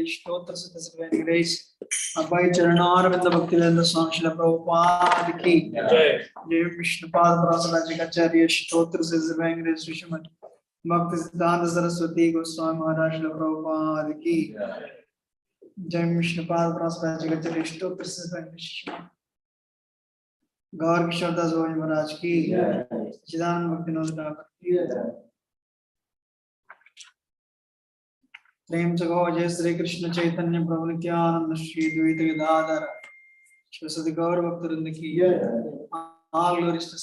स्तोत्र से ग्रेस अभय चरणारविंद भक्तिवेदांत स्वामी श्रील प्रभुपाद की जय। जय विष्णुपाद ब्रह्मराजाचार्य स्तोत्र से ग्रेस श्रीमद भक्ति सिद्धांत सरस्वती गोस्वामी महाराज श्रील प्रभुपाद की जय। विष्णुपाद ब्रह्मराजाचार्य स्तोत्र से गौर किशोर दास महाराज की चिदानंद भक्तिनोद ठाकुर की प्रेम जगो जय श्री कृष्ण चैतन्य प्रभु नित्यानंद श्री द्वैत गदाधर श्री गौर भक्तवृंद की all glories to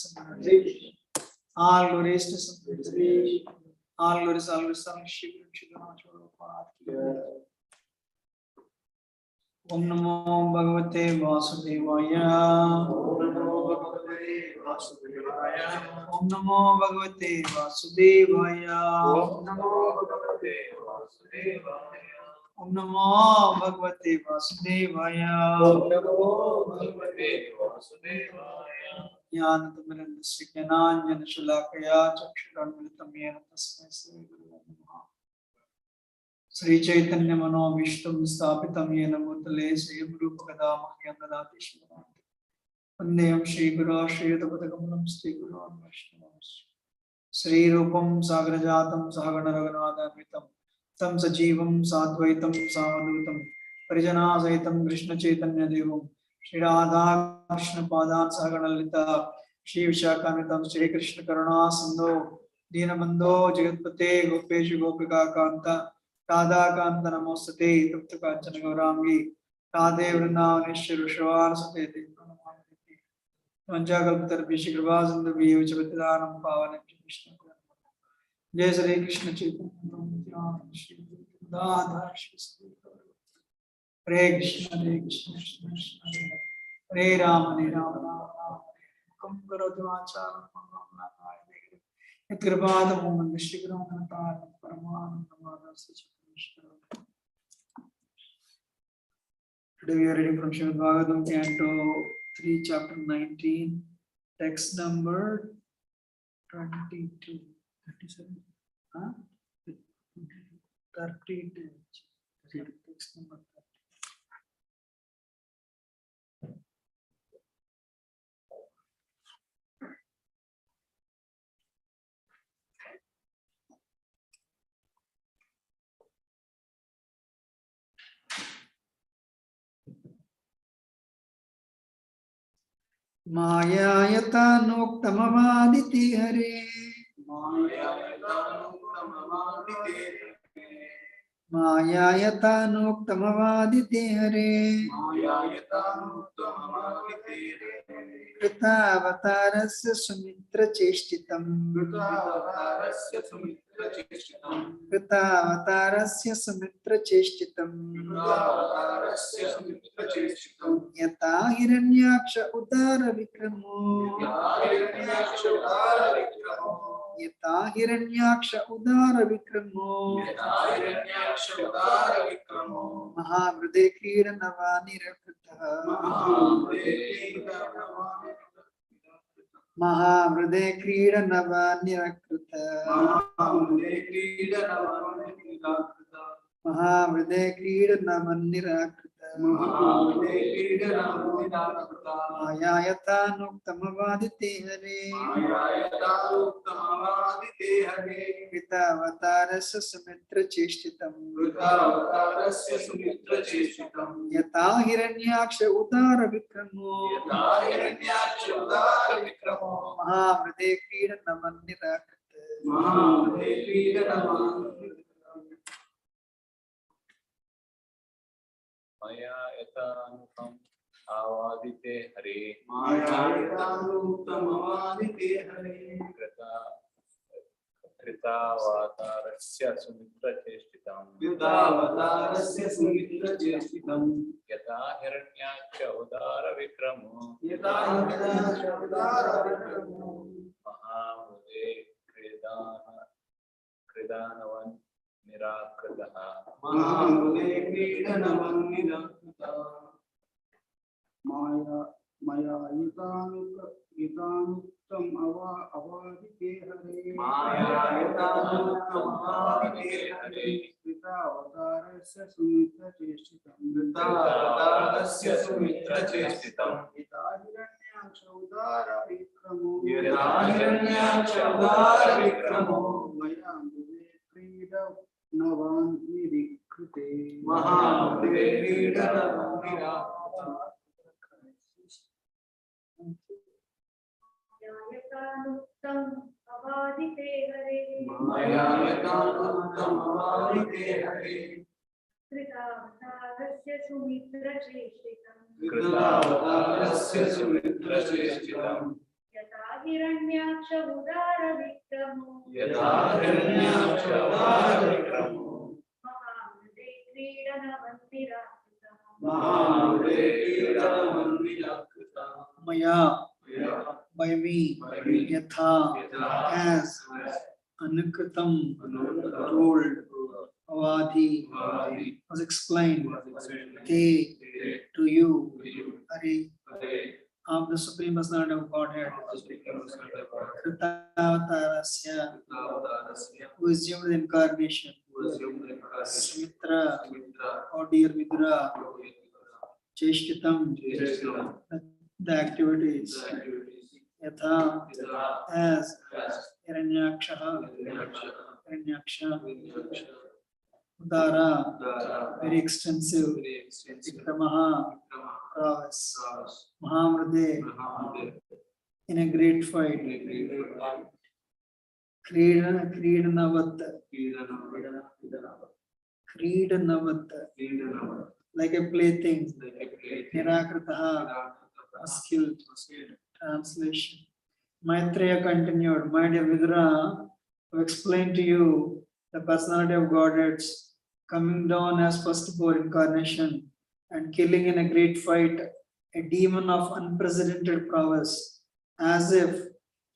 all glories to all glories Shri Om Namo Bhagavate Vasudevaya Om Namo Bhagavate Vasudevaya Om Namo Bhagavate Vasudevaya Jnanamrindasya Jnananjana Shalakaya Chakshurunmilitam Yena Tasmai Shri Gurave Namaha Shri Chaitanya Manovistam Sthapitam Yena Bhutale Shri Rupakada Mahyam Dadati Shri Vandeham Shri Guru Shri Yudhapatakamulam Shri Guru Vaishnavam Shri Rupam Sagrajatam Sahagana Raghunathamittam Tam Sajivam Sadvaitam Savadutam Parijana Sahitam Krishna Chaitanya Devam Shri Radha Krishna Padan Sahagana Lalita Shri Vishakamitam Shri Krishna Karuna Sindhu Deenabandho Jagatpate Gopeshu Gopika Kanta Radha Kanta Namostate Tapta Kanchana Gaurangi Radhe Vrindavaneshwar Vishwavar Satete Vanchakalpatar Vishikriva Sindhu Vijayavachapatidanam Pavanam Krishna Jai Shri Krishna Chaitanya Shri Radha Shri Hare Krishna Hare Krishna Krishna Krishna Hare Rama Hare Rama Rama Rama Kam Karoti Vacharam Kripada Mohan Vishikram Kantar Paramananda Madhasa Krishna. Today we are reading from Srimad Bhagavatam, Canto 3, Chapter 19, text number 22, 37, 32, text number 30. Mayayatanuktamamaditi hare Mayayatanuktamamaditi hare Kritavatarasya sumitra cheshtitam Kritavatarasya sumitra cheshtitam Yata Hiranyaksha Udara Vikramo. Yata Hiranyaksha Udara Vikramo. Mahavrude Krida Navani Mahavrude Krida Navani Mahavrude Krida Navani Ayayata Nuktamavadite Hare Vitavatarasya Sumitra Cheshtitam Yata Hiranyaksha Udara Vikramo Mahavrude Krida Navani Maya yatanukam avadite Hare Krita vatarasya sumitra cheshtitam Yata hiranyaksha udara vikramo Mahamude kridanavan Nirakritaha Maya Yitanuktam Avadite Hare Vita Avatarasya Sumitra Cheshtitam Vita Hiranyaksha Udara Vikramo Maya Mude Krida Navan Nirikrite Yayatanuktam avadite Hare Kritavatarasya sumitra cheshtitam Yata hiranyaksha udara vikramo Mahamrude krida navandirakritam Maya by me Yatha as Anukritam told Avadhi was explained Te to you Hare of the Supreme Personality of Godhead Kritaavatarasya who is human incarnation Sumitra or dear Vidura Cheshtitam the activities Yatha as Hiranyaksha Udara very extensive Vikramaha prowess Mahamrude in a great fight Kridanavat like a plaything Nirakritaha skilled translation. Maitreya continued, my dear Vidura, to explain to you the personality of Godheads coming down as firstborn incarnation and killing in a great fight a demon of unprecedented prowess, as if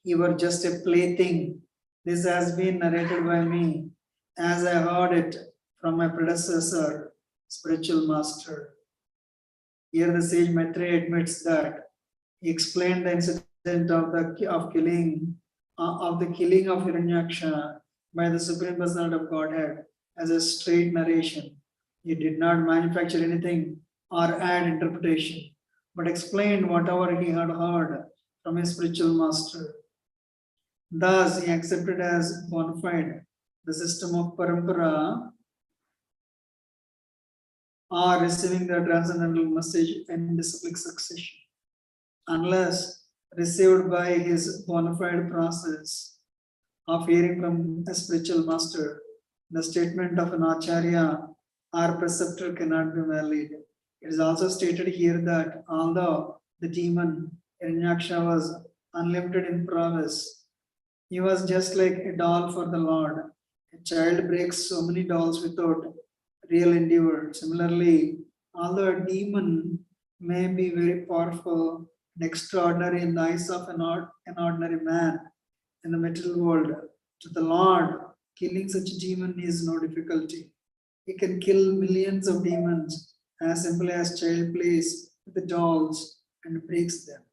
he were just a plaything. This has been narrated by me as I heard it from my predecessor, spiritual master. Here the sage Maitreya admits that he explained the incident of the killing of Hiranyaksha by the Supreme Personality of Godhead as a straight narration. He did not manufacture anything or add interpretation, but explained whatever he had heard from his spiritual master. Thus, he accepted as bona fide the system of parampara or receiving the transcendental message in disciplic succession, unless received by his bona fide process of hearing from a spiritual master. The statement of an acharya or preceptor cannot be valid. It is also stated here that although the demon Hiranyaksha was unlimited in prowess, he was just like a doll for the Lord. A child breaks so many dolls without real endeavor. Similarly, although a demon may be very powerful and extraordinary in the eyes of an ordinary man in the material world. To the Lord, killing such a demon is no difficulty. He can kill millions of demons as simply as child plays with the dolls and breaks them.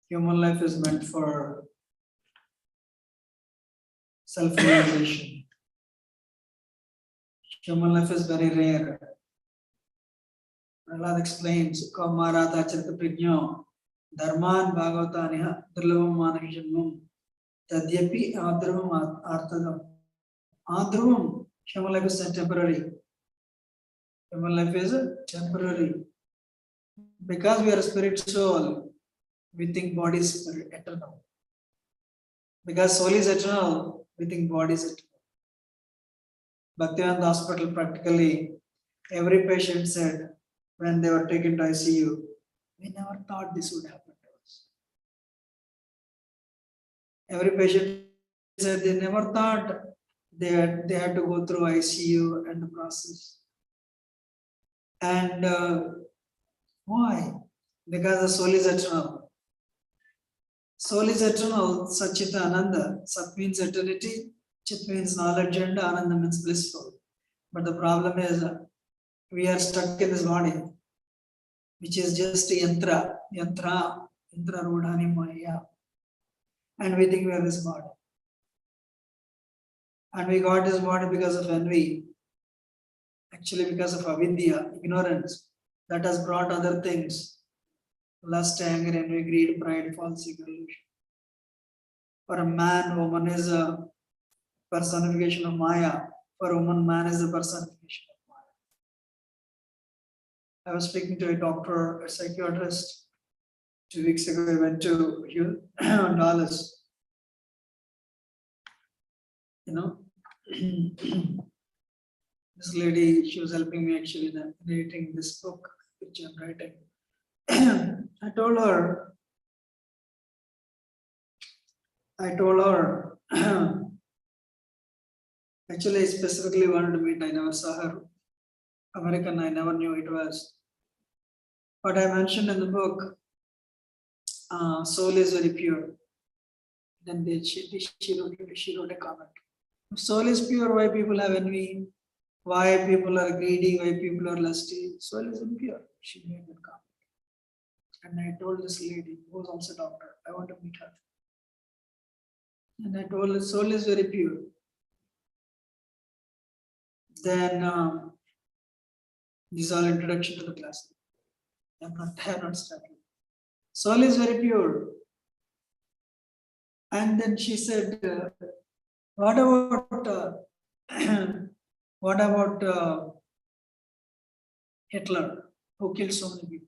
Human life is meant for self-realization. Human life is very rare. Prahlad explains, Kaumarata Charita Prajna, Dharman Bhagavataniha, Durlavam Manavishanmum, Tadyapi Adruvam Arthadam. Adruvam, human life is temporary. Human life is temporary. Because we are a spirit soul, we think body is eternal. Because soul is eternal, we think body is eternal. Bhaktivedanta Hospital, practically, every patient said, when they were taken to ICU, we never thought this would happen to us. Every patient said they never thought they had to go through ICU and the process. And why? Because the soul is eternal. Soul is eternal, Satchita Ananda. Sat means eternity, Chit means knowledge, and Ananda means blissful. But the problem is we are stuck in this body, which is just a yantra rodhani maya. And we think we are this body. And we got this body because of envy. Actually, because of avidya, ignorance, that has brought other things. Lust, anger, envy, greed, pride, false ego, illusion. For a man, woman is a personification of Maya. For a woman, man is the personification of Maya. I was speaking to a doctor, a psychiatrist. 2 weeks ago, I went to Dallas. This lady, she was helping me actually in reading this book, which I'm writing. I told her, actually, I specifically wanted to meet. I never saw her. American, I never knew it was. But I mentioned in the book, soul is very pure. Then she wrote a comment. If soul is pure, why people have envy? Why people are greedy? Why people are lusty? Soul is impure. She made that comment. And I told this lady, who was also a doctor, I want to meet her. And I told her, soul is very pure. Then this is all introduction to the class. I'm not starting. Soul is very pure. And then she said, what about Hitler, who killed so many people?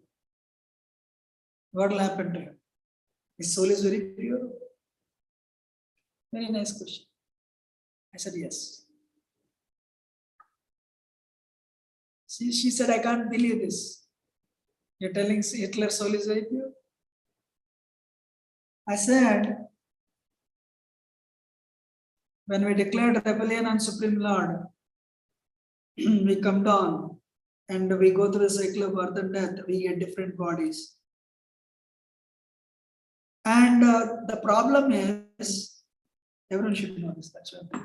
What will happen to him? His soul is very pure. Very nice question. I said, yes. She said, I can't believe this. You're telling Hitler's soul is very pure? I said, when we declared rebellion on Supreme Lord, we come down and we go through the cycle of birth and death, we get different bodies. And the problem is, everyone should know this, that's why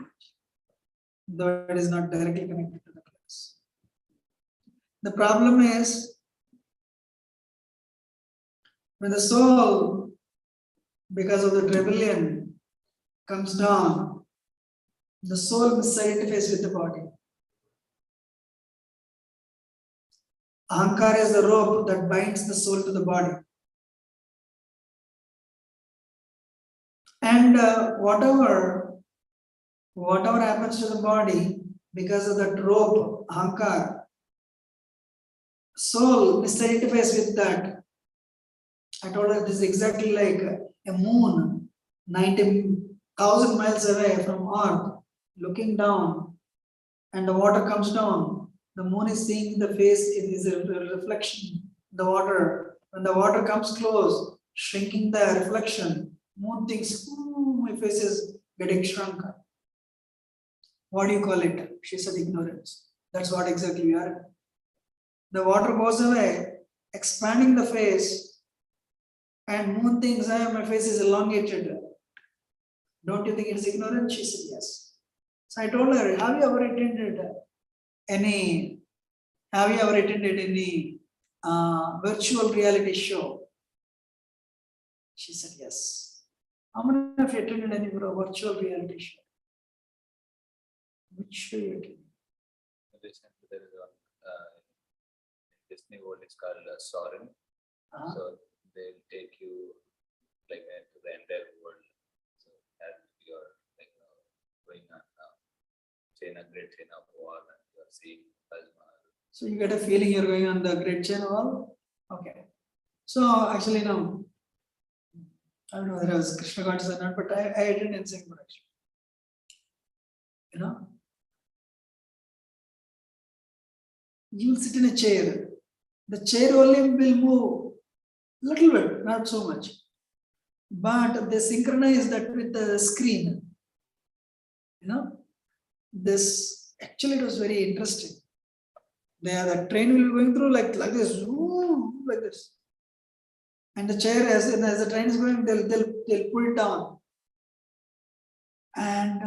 though it is not directly connected to the class. The problem is, when the soul, because of the rebellion, comes down, the soul misidentifies with the body. Ahankara is the rope that binds the soul to the body. And whatever happens to the body, because of that rope, Ahankara, soul misidentifies with that. I told her this is exactly like a moon 90,000 miles away from Earth, looking down, and the water comes down. The moon is seeing the face, it is a reflection, the water. When the water comes close, shrinking the reflection, moon thinks, my face is getting shrunk. What do you call it? She said ignorance. That's what exactly we are. The water goes away, expanding the face, and moon thinks, my face is elongated. Don't you think it's ignorant? She said yes. So I told her, have you ever attended any virtual reality show? She said yes. How many of you attended any virtual reality show? Which show you attended? Recently, there is one Disney World. It's called Soren. So they'll take you like to the entire world. So as you're like going on Great Chain of Wall, and you're seeing Taj Mahal. So you get a feeling you're going on the Great Chain Wall? Okay. So actually no. I don't know whether it was Krishna consciousness or not, but I attended in Singapore actually. You know? You will sit in a chair. The chair only will move a little bit, not so much. But they synchronize that with the screen. You know? This actually it was very interesting. The train will be going through like this, like this. And the chair, as the train is going, they'll pull it down. And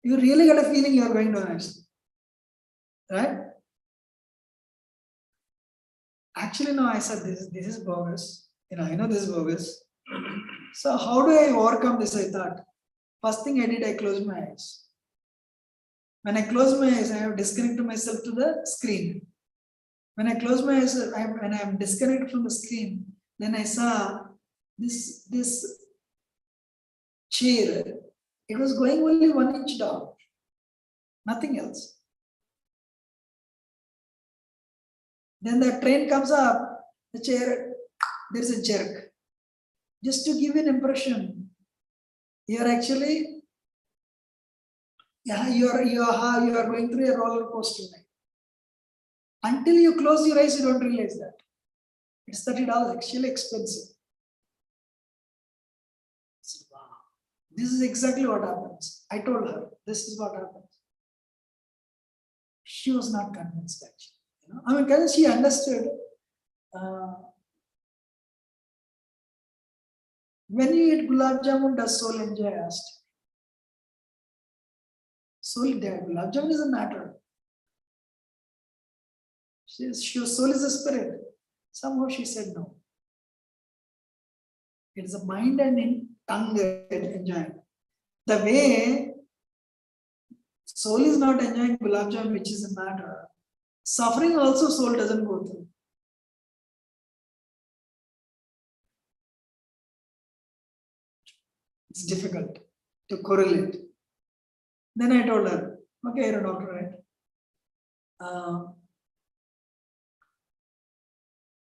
you really get a feeling you are going down actually. Right? Actually, no, I said this is bogus. I know this is bogus. So how do I overcome this? I thought. First thing I did, I closed my eyes. When I close my eyes, I have disconnected myself to the screen. When I close my eyes, when I am disconnected from the screen, then I saw this chair. It was going only 1 inch down, nothing else. Then the train comes up, the chair, there's a jerk. Just to give you an impression, you're actually, you are going through a roller coaster. Until you close your eyes, you don't realize that. It's $30, actually expensive. So, wow. This is exactly what happens. I told her, this is what happens. She was not convinced actually. Because she understood. When you eat gulab jamun, does soul enjoy? I asked. Soul there, gulab jamun is a matter. Your soul is a spirit. Somehow she said no. It is a mind and tongue that enjoy. The way soul is not enjoying gulab jamun, which is a matter. Suffering also soul doesn't go through. It's difficult to correlate. Then I told her, okay, you're a doctor, right?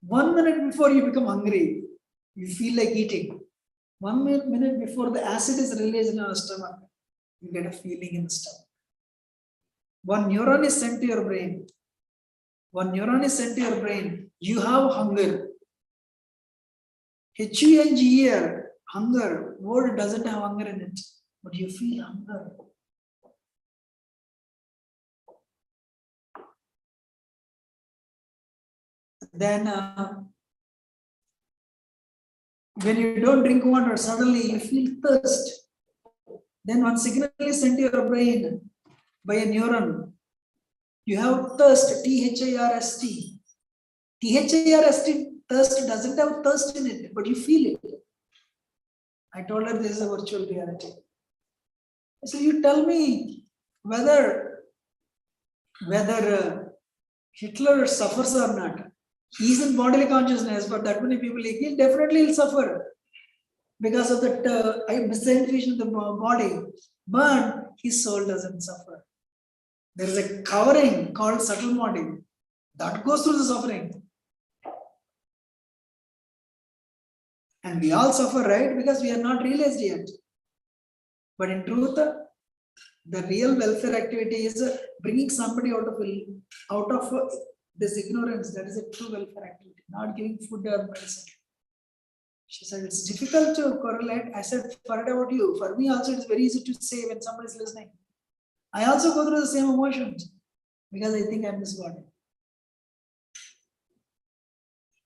1 minute before you become hungry, you feel like eating. 1 minute before the acid is released in your stomach, you get a feeling in the stomach. One neuron is sent to your brain. You have hunger. Hunger, hunger. Word doesn't have hunger in it, but you feel hunger. Then when you don't drink water, suddenly you feel thirst. Then one signal is sent to your brain by a neuron. You have thirst, T-H-I-R-S-T. T-H-I-R-S-T, thirst doesn't have thirst in it, but you feel it. I told her this is a virtual reality. So you tell me whether Hitler suffers or not. He's in bodily consciousness, but that many people, he definitely will suffer because of that misidentification of the body. But his soul doesn't suffer. There is a covering called subtle body that goes through the suffering. And we all suffer, right? Because we are not realized yet. But in truth, the real welfare activity is bringing somebody out of this ignorance. That is a true welfare activity, not giving food or medicine. She said, it's difficult to correlate. I said, forget about you. For me also, it's very easy to say when somebody is listening. I also go through the same emotions because I think I'm this body.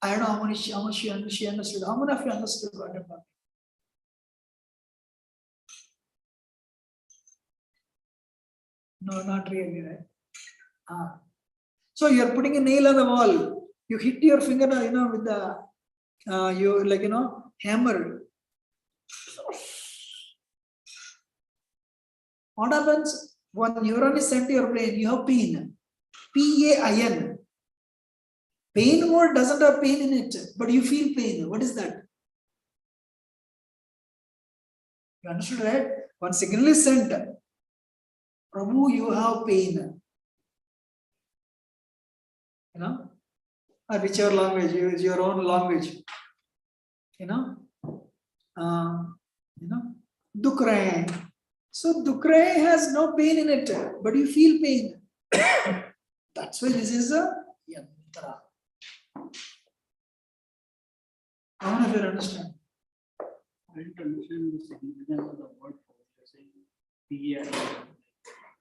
I don't know how much she understood. How many of you understood what I'm talking? No, not really, right? So you're putting a nail on the wall. You hit your finger, with the hammer. What happens when neuron is sent to your brain? You have pain. PAIN. Pain word doesn't have pain in it, but you feel pain. What is that? You understood, right? When signal is sent, Prabhu, you have pain. Whichever language, use your own language. Dukh rahe hain. So dukh rahe has no pain in it, but you feel pain. That's why this is a yantra. I don't know if you understand. I didn't understand the significance of the word for saying PAI.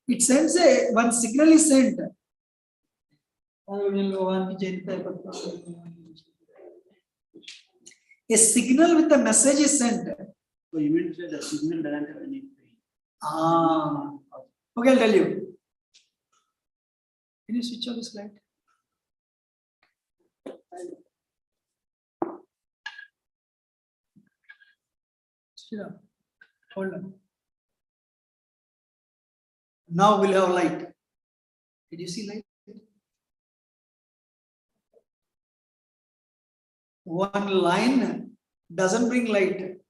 It sends one signal is sent. A signal with a message is sent. So you mean to say the signal doesn't have any pain? Okay, I'll tell you. Can you switch on the slide? Hold on. Now we'll have light. Did you see light? One line doesn't bring light.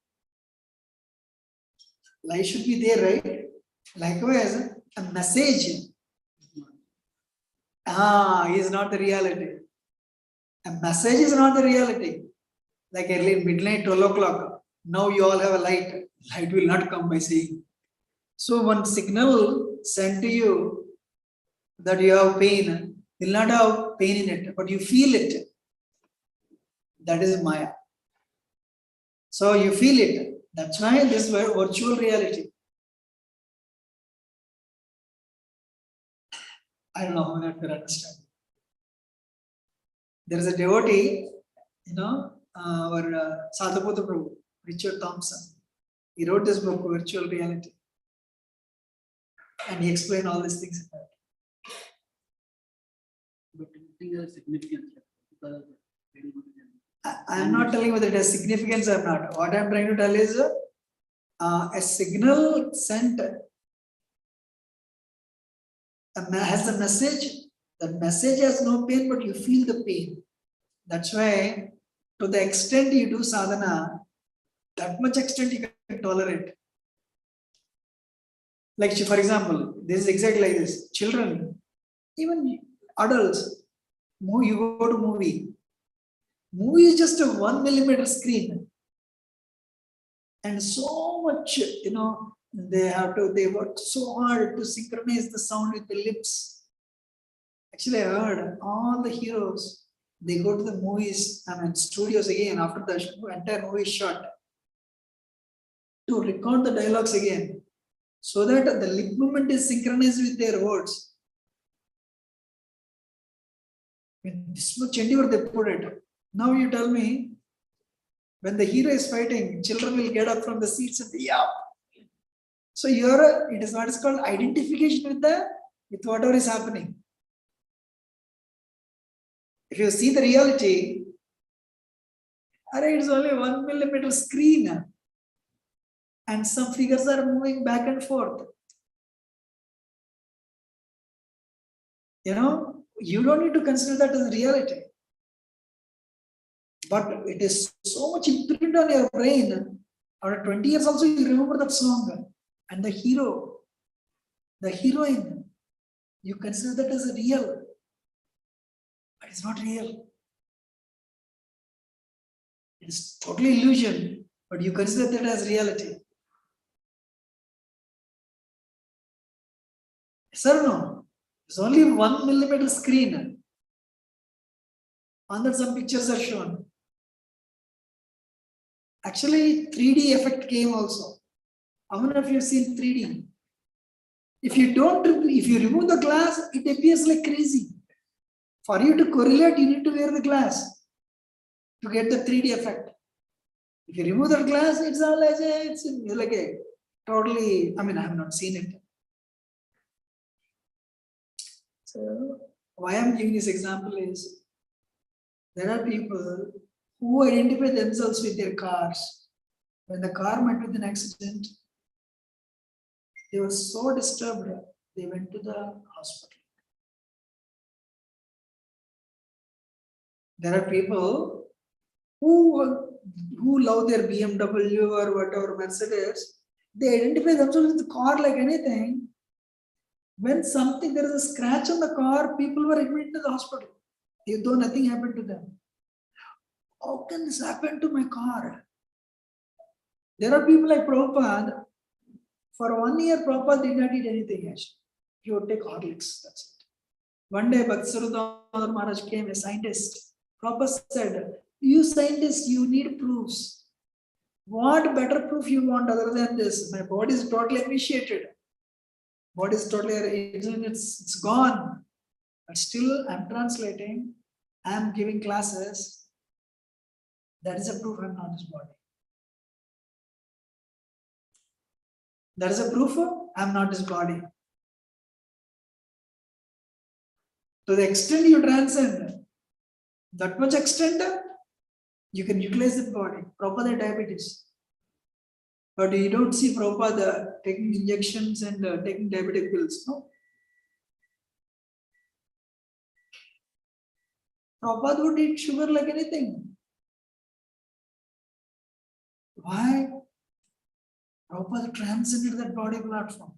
Light should be there, right? Likewise, a message is not the reality. A message is not the reality. Like early midnight, 12 o'clock. Now you all have a light. Light will not come by saying. So one signal sent to you that you have pain will not have pain in it, but you feel it. That is Maya. So you feel it. That's why this word virtual reality. I don't know how not to understand. There is a devotee, our Sadhaputta Prabhu, Richard Thompson. He wrote this book, Virtual Reality. And he explained all these things. But do you think there's significance? Because I am not telling whether it has significance or not. What I am trying to tell is a signal sent has a message. That message has no pain, but you feel the pain. That's why, to the extent you do sadhana, that much extent you can tolerate. Like, for example, this is exactly like this. Children, even adults, you go to movie. Movie is just a 1 millimeter screen. And so much, they work so hard to synchronize the sound with the lips. Actually, I heard all the heroes, they go to the movies, studios again after the entire movie is shot to record the dialogues again so that the lip movement is synchronized with their words. This much endeavor they put it. Now you tell me, when the hero is fighting, children will get up from the seats and yeah. So it is what is called identification with whatever is happening. If you see the reality, it's only 1 millimeter screen. And some figures are moving back and forth. You don't need to consider that as reality. But it is so much imprinted on your brain. After 20 years also you remember that song. And the hero, the heroine, you consider that as real. But it's not real. It is totally illusion. But you consider that as reality. Yes or no? It's only 1 millimeter screen. On that some pictures are shown. Actually, 3D effect came also. How many of you have seen 3D? If you remove the glass, it appears like crazy. For you to correlate, you need to wear the glass to get the 3D effect. If you remove the glass, it's all it's like a totally, I mean, I have not seen it. So why I'm giving this example is there are people who identify themselves with their cars. When the car met with an accident, they were so disturbed, they went to the hospital. There are people who love their BMW or whatever Mercedes. They identify themselves with the car like anything. When there is a scratch on the car, people were admitted to the hospital, though nothing happened to them. How can this happen to my car? There are people like Prabhupada. For 1 year, Prabhupada did not eat anything else. He would take Horlicks. That's it. One day, Bhakti Sarudamar Maharaj came, a scientist. Prabhupada said, "You scientists, you need proofs. What better proof you want other than this? My body is totally emaciated. Body is totally, it's gone. But still, I'm translating. I'm giving classes. That is a proof I'm not his body. That is a proof I'm not his body. To the extent you transcend, that much extent, you can utilize the body. Prabhupada diabetes. But you don't see Prabhupada taking injections and taking diabetic pills. No. Prabhupada would eat sugar like anything. Why? Prabhupada transcended that body platform.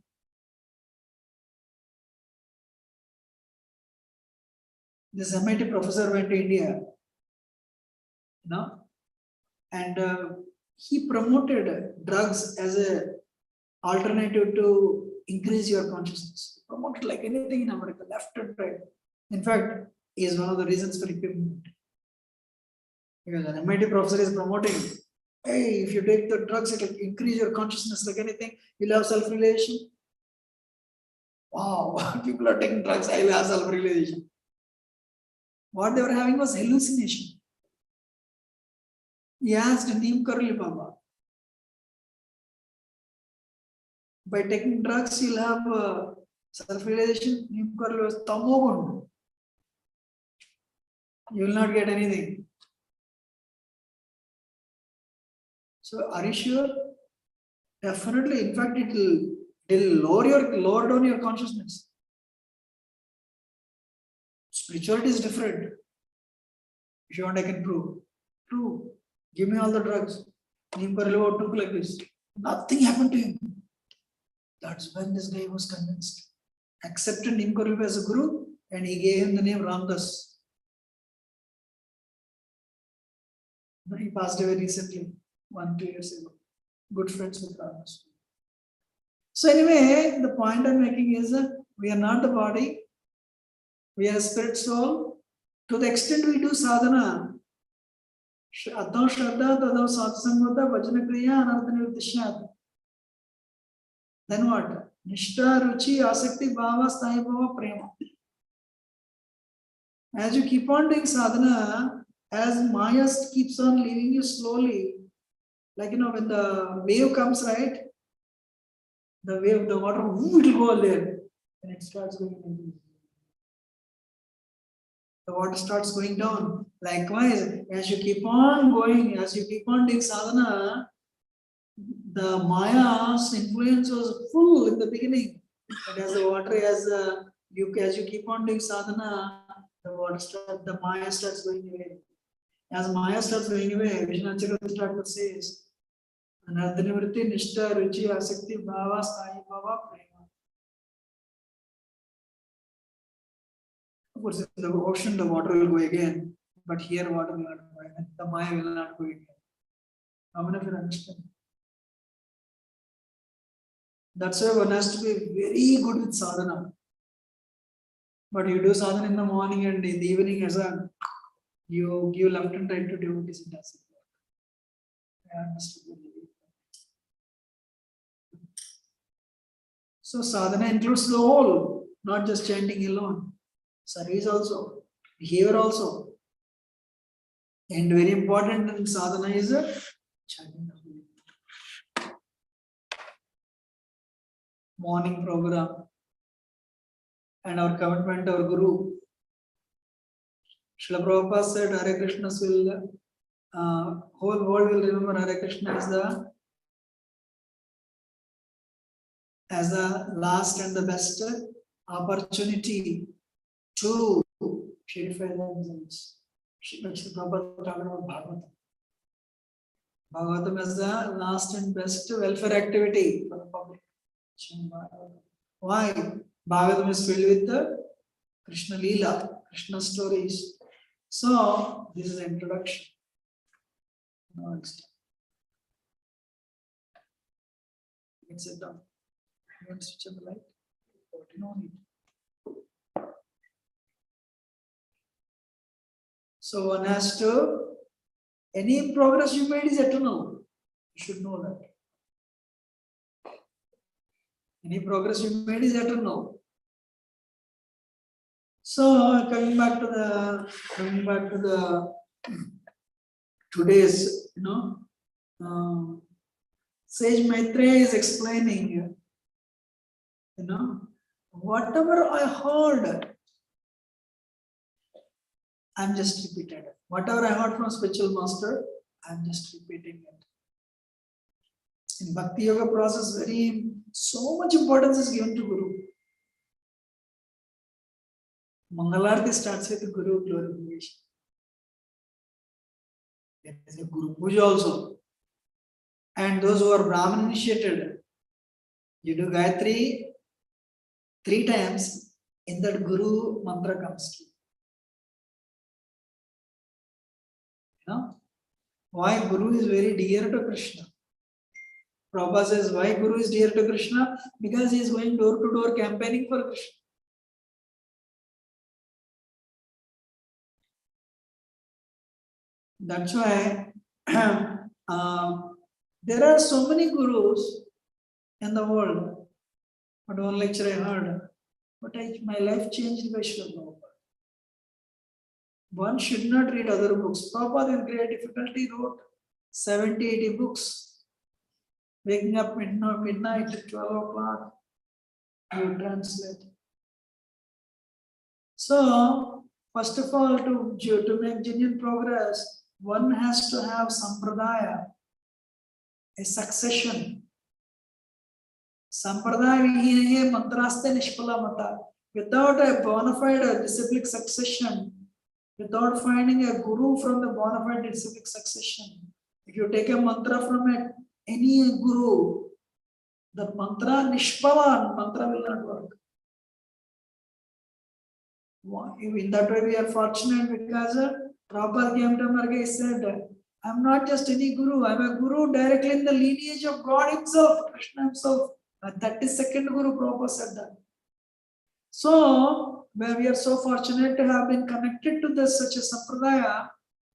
This MIT professor went to India, and he promoted drugs as an alternative to increase your consciousness. Promoted like anything in America, left and right. In fact, he is one of the reasons for equipment. Because an MIT professor is promoting, hey, if you take the drugs, it will increase your consciousness like anything. You'll have self-realization. Wow, people are taking drugs, I will have self-realization. What they were having was hallucination. He asked Neem Karli Baba, by taking drugs, you'll have self-realization. Neem Karli was tamogun. You will not get anything. So, are you sure? Definitely. In fact, it will lower down your consciousness. Spirituality is different. If you want, I can prove. True. Give me all the drugs. Neem Karli took like this. Nothing happened to him. That's when this guy was convinced. Accepted Neem Karli as a guru, and he gave him the name Ramdas. He passed away recently, 1-2 years ago. Good friends with Ramdas. So anyway, the point I'm making is we are not the body. We are spirit soul. To the extent we do sadhana, Adho Shraddha, Tadho Satsangvata, Vajana Kriya, Anartha Nirtishyat. Then what? Nishtha, Ruchi, Asakti, Bhava, Sthayi Bhava, Prema. As you keep on doing sadhana, as Maya keeps on leaving you slowly, like when the wave comes, right? The wave, the water, it will go there. And it starts going down. The water starts going down. Likewise, as you keep on going, as you keep on doing sadhana, the Maya's influence was full in the beginning. But as the water, as you keep on doing sadhana, the Maya starts going away. As Maya starts going away, Vishnu starts says, Anardhanivritti, Nishtha, Ruchi, Asakti, Bhava, Sthayi Bhava, Prema. Of course, in the ocean, the water will go again, but here, water will not go again. The Maya will not go again. How many of you understand? That's why one has to be very good with sadhana. But you do sadhana in the morning and in the evening as well. You give left and right to devotees, it doesn't work. I understood. So sadhana includes the whole, not just chanting alone. Service also, behavior also. And very important in sadhana is chanting. Morning program and our commitment to our Guru. Srila Prabhupada said Hare Krishna will, whole world will remember Hare Krishna as the last and the best opportunity to purify themselves. Srila Prabhupada talking about Bhagavatam. Bhagavatam is the last and best welfare activity for the public. Why? Bhagavatam is filled with the Krishna Leela, Krishna stories. So, this is the introduction. Now it's done. Let's sit down. You want to switch on the light? No need. So, one has to, any progress you made is eternal. You should know that. Any progress you made is eternal. So coming back to the today's, Sage Maitreya is explaining, whatever I heard, I'm just repeating it. Whatever I heard from spiritual master, I'm just repeating it. In Bhakti Yoga process, so much importance is given to Guru. Mangalarti starts with Guru glorification. There is a Guru Puja also. And those who are Brahman initiated, you do Gayatri 3 times, in that Guru mantra comes to you. Why Guru is very dear to Krishna? Prabhupada says, why Guru is dear to Krishna? Because he is going door to door campaigning for Krishna. That's why there are so many gurus in the world. But one lecture I heard, but my life changed by Srila Prabhupada. One should not read other books. Prabhupada with great difficulty wrote 70-80 books. Waking up midnight at 12 o'clock, you translate. So, first of all, to make genuine progress, one has to have sampradaya, a succession. Sampradaya vihine mantraste nishpala mata. Without a bona fide disciplic succession, without finding a guru from the bona fide disciplic succession, if you take a mantra from any guru, the mantra nishpala, mantra will not work. In that way, we are fortunate because Prabhupada came to America, he said, I'm not just any guru, I'm a guru directly in the lineage of God himself, Krishna himself. A 32nd Guru, Prabhupada said that. So, we are so fortunate to have been connected to such a sampradaya,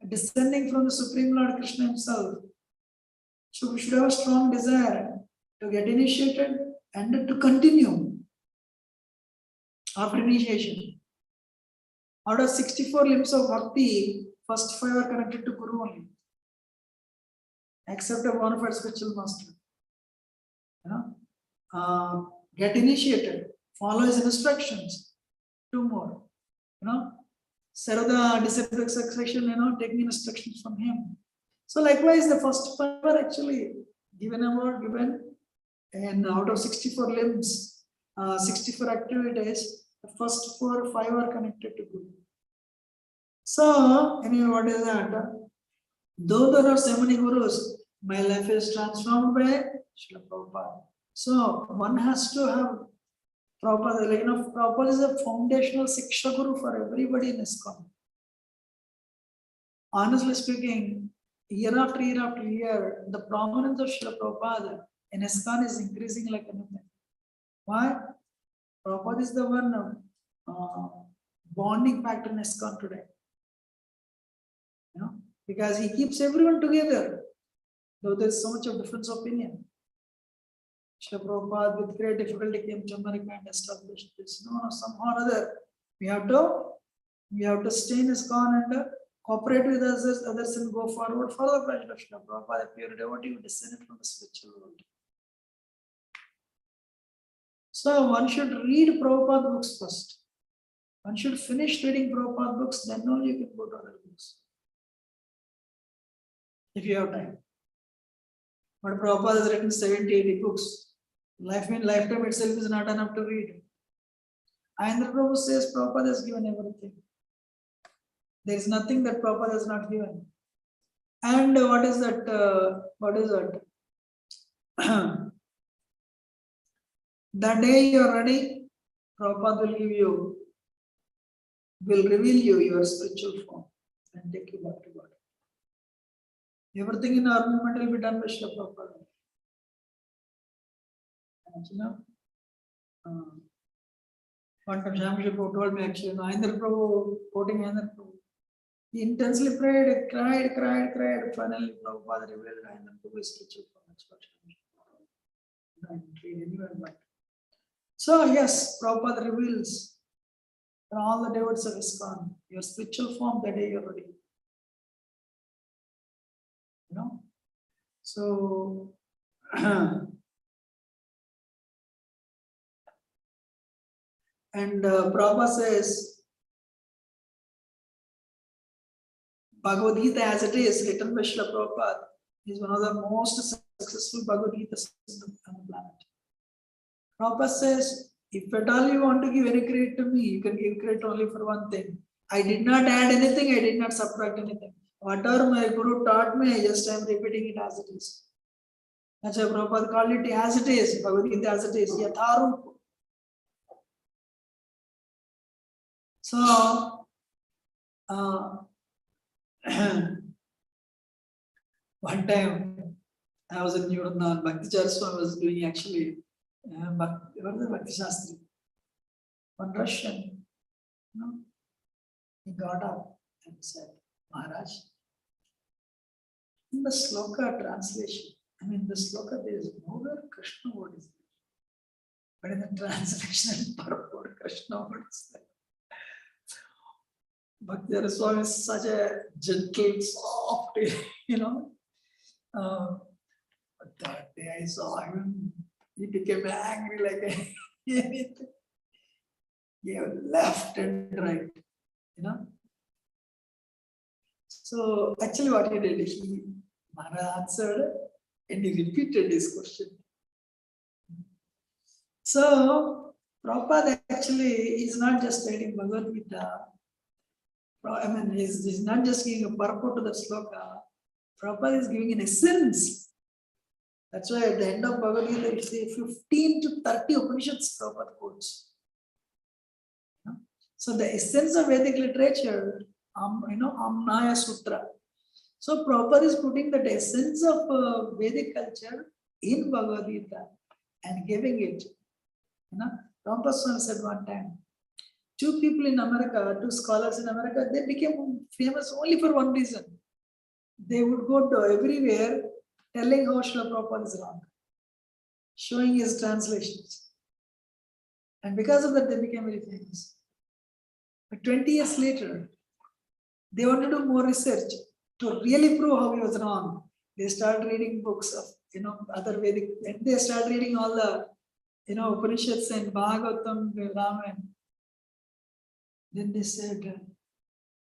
descending from the Supreme Lord Krishna himself. So, we should have a strong desire to get initiated and to continue after initiation. Out of 64 limbs of bhakti, first 5 are connected to Guru only, except a bona fide spiritual master. Get initiated, follow his instructions. 2 more. Sarada disciplic succession, taking instructions from him. So likewise, the first 5 are actually given, and out of 64 limbs, 64 activities, the first 4 or 5 are connected to Guru. So, anyway, what is that? Though there are so many gurus, my life is transformed by Srila Prabhupada. So, one has to have Prabhupada. Prabhupada is a foundational Siksha Guru for everybody in ISKCON. Honestly speaking, year after year after year, the prominence of Srila Prabhupada in ISKCON is increasing like anything. Why? Prabhupada is the one bonding factor in ISKCON today. Because he keeps everyone together, though there is so much of difference of opinion. Srila Prabhupada with great difficulty came to America and established this. No, somehow or other, we have to stay in ISKCON and cooperate with others and go forward for the pleasure of Srila Prabhupada, a pure devotee who descended from the spiritual world. So one should read Prabhupada books first. One should finish reading Prabhupada books, then only you can go to other books. If you have time. But Prabhupada has written 70, 80 books. Lifetime itself is not enough to read. Ayendra Prabhu says Prabhupada has given everything. There is nothing that Prabhupada has not given. And what is that? The day you are ready, Prabhupada will reveal you your spiritual form and take you back to God. Everything in our movement will be done by Srila Prabhupada. And you know, one time Shyam Prabhu told me actually, Ayendra Prabhu, quoting Ayendra Prabhu, he intensely prayed, cried. Finally, Prabhupada revealed Ayendra Prabhu's spiritual form. That's what Shyam didn't read anywhere but. So yes, Prabhupada reveals for all the devotees of ISKCON, your spiritual form the day you're ready. You know? So and Prabhupada says, Bhagavad Gita as it is, written by Srila Prabhupada, is one of the most successful Bhagavad Gitas on the planet. Prabhupada says, if at all you want to give any credit to me, you can give credit only for one thing. I did not add anything, I did not subtract anything. Whatever my Guru taught me, I am repeating it as it is. That's why Prabhupada called it as it is, Bhagavad Gita as it is, Yatharupa. So, one time I was in New York, Bhakti Swami was doing actually Bhakti Shastri. One Russian, you know, he got up and said, Maharaj, in the sloka translation, the sloka there is nowhere Krishna word is there. But in the translation, purport, Krishna word is there. Bhakti Swami is such a gentle, soft, you know. But that day I saw him, he became angry like anything. He left and right, you know. So actually what he did, Maharaj answered and he repeated his question. So Prabhupada actually is not just writing Bhagavad Gita. He's not just giving a purport to the sloka. Prabhupada is giving an essence. That's why at the end of Bhagavad Gita, it says 15 to 30 Upanishads Prabhupada quotes. So the essence of Vedic literature, Amnaya Sutra. So Prabhupada is putting the essence of Vedic culture in Bhagavad Gita and giving it. Prabhupada said one time, two people in America, two scholars in America, they became famous only for one reason. They would go to everywhere telling how Srila Prabhupada is wrong, showing his translations. And because of that, they became very famous. But 20 years later, they want to do more research to really prove how he was wrong. They start reading books of, other Vedic, and they start reading all the, Upanishads and Bhagavatam, Ramayana. Then they said,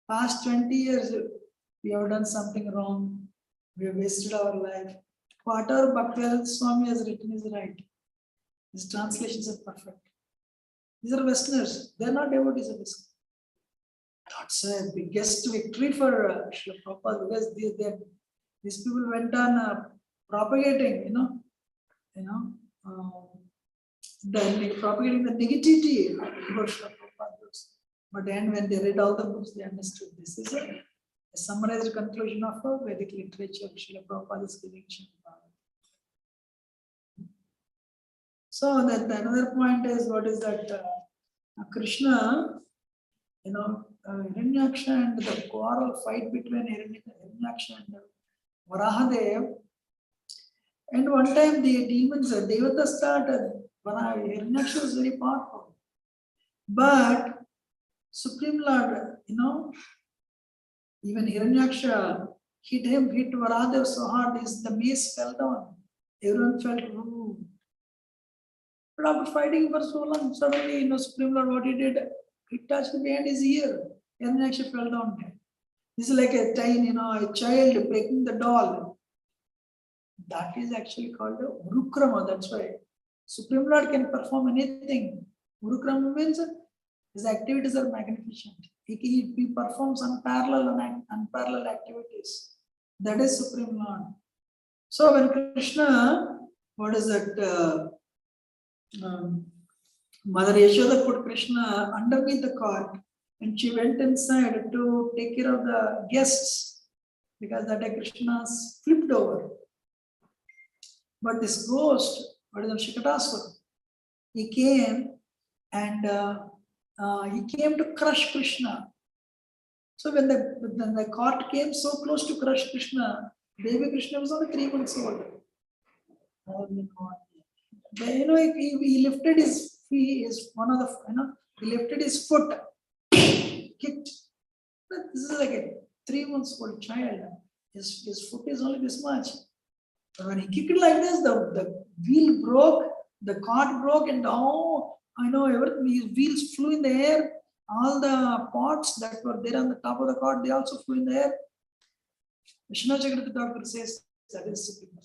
past 20 years, we have done something wrong. We have wasted our life. Whatever Bhakti Swami has written is right. His translations are perfect. These are Westerners. They are not devotees of this. That's a biggest victory for Srila Prabhupada, because these people went on propagating, propagating the negativity about Srila Prabhupada books. But then when they read all the books, they understood this is a summarized conclusion of Vedic literature. Srila Prabhupada is giving. So that another point is, what is that? Krishna, Hiranyaksha and the quarrel fight between Hiranyaksha and Varahadev, And one time the demons, Devata started, Hiranyaksha was very powerful. But Supreme Lord, even Hiranyaksha hit Varadev so hard, the mace fell down. Everyone felt, ooh. But after fighting for so long, suddenly, Supreme Lord, what he did, he touched behind his ear. Hiranyaksha fell down dead. This is like a tiny, a child breaking the doll. That is actually called a Urukrama. That's why Supreme Lord can perform anything. Urukrama means his activities are magnificent. He performs unparalleled activities. That is Supreme Lord. So when Krishna, what is that? Mother Yashoda put Krishna underneath the cart and she went inside to take care of the guests because that day Krishna's flipped over. But this ghost, what is the Shikatasura, he came and he came to crush Krishna. So when the cart came so close to crush Krishna, baby Krishna was only 3 months old. He lifted his feet, he lifted his foot, kicked. This is like a 3 months old child. His foot is only this much. But when he kicked it like this, the wheel broke, the cart broke, and everything, his wheels flew in the air. All the pots that were there on the top of the cart, they also flew in the air. Vishnu Chakravarti Thakur says that is Supreme.